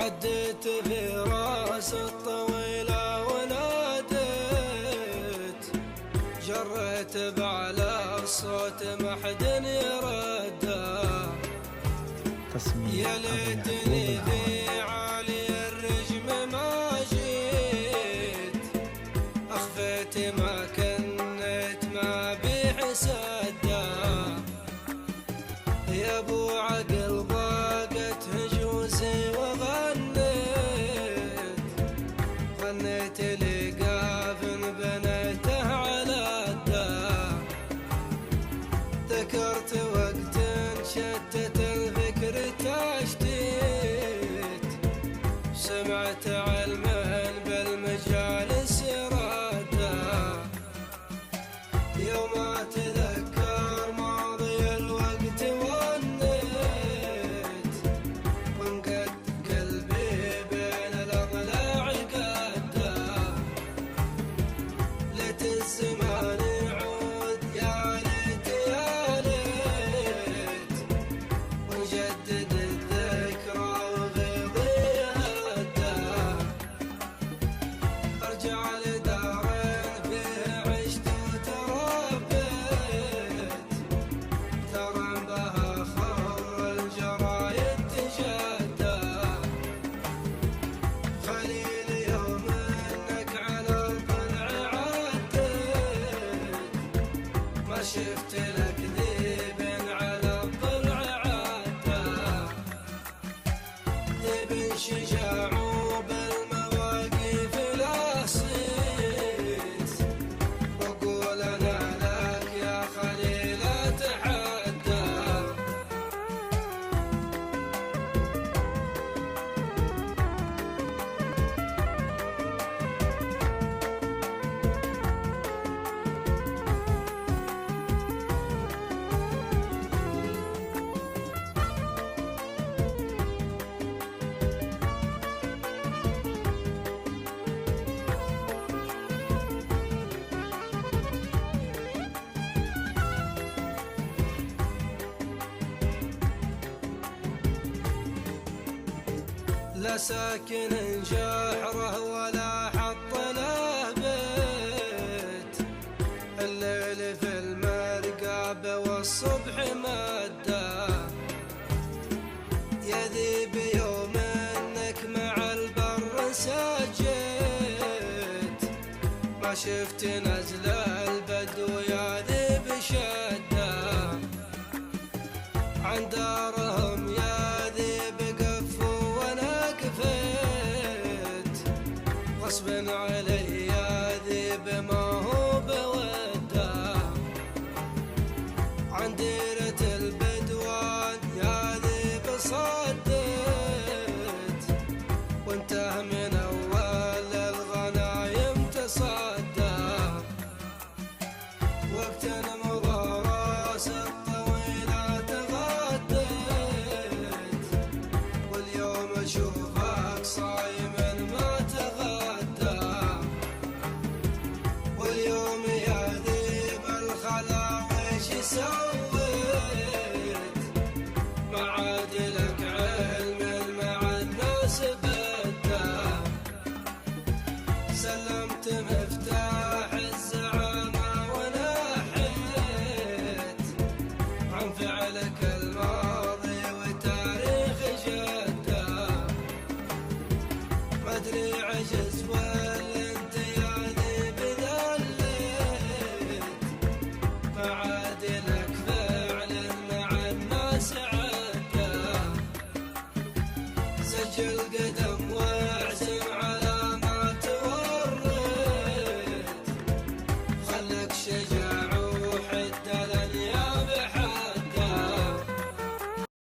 عديت في راس الطويلة وناديت، جريت بعلى الصوت ما حد يرده. يا ليتني في عالي الرجم ما جيت، أخفيت ما كنت ما بحسده. يا ابو عقل ضاقت هجوسي وغنيت، غنيت لقاف بنيته على الدار. ذكرت وقت شتت الفكر تشتيت، سمعت علما بالمجالس راده. يوم اتذكر ماضي الوقت ونيت، وانقد قلبي بين الاضلاع قده. ليت الزمان يعود يا ليت يا ليت، ونجدد الذكرى وغيظي هده. ارجع لدار فيه عشت وتربيت، ترى بها خضر الجرايد تجده. خليل يوم انك على الضلع عديت، ما شفت لك ذيب على الضلع عده. ذيب شجاع وبالمواقف لاصيت، وقول انا لك يا خليل اتحدى. لا ساكن جحره ولا حط له بيت، الليل في المرقاب والصبح مده. يا ذيب يوم انك مع البر سجيت، ما شفت نزل البدو يا ذيب شده. عن دارهم يا ذيب قفوا وانا كفيت، غصبا علي يا ذيب ما هو بوده. عن ديرة البدوان يا ذيب صديت، وانته من اول الغنايم تصدى. وقت مضى راس الطويلة تغديت، واليوم اشوفك صايما ما تغدى. واليوم يا ذيب الخلا ويش سويت، ما عاد لك علم مع الناس بده. سلمت مفتاح الزعامة ونحيت، عن فعلك الماضي وتاريخ جده. ما ادري عجز ولا انت يا ذيب ذليت، ما عاد لك فعل مع الناس عده. سجل قدم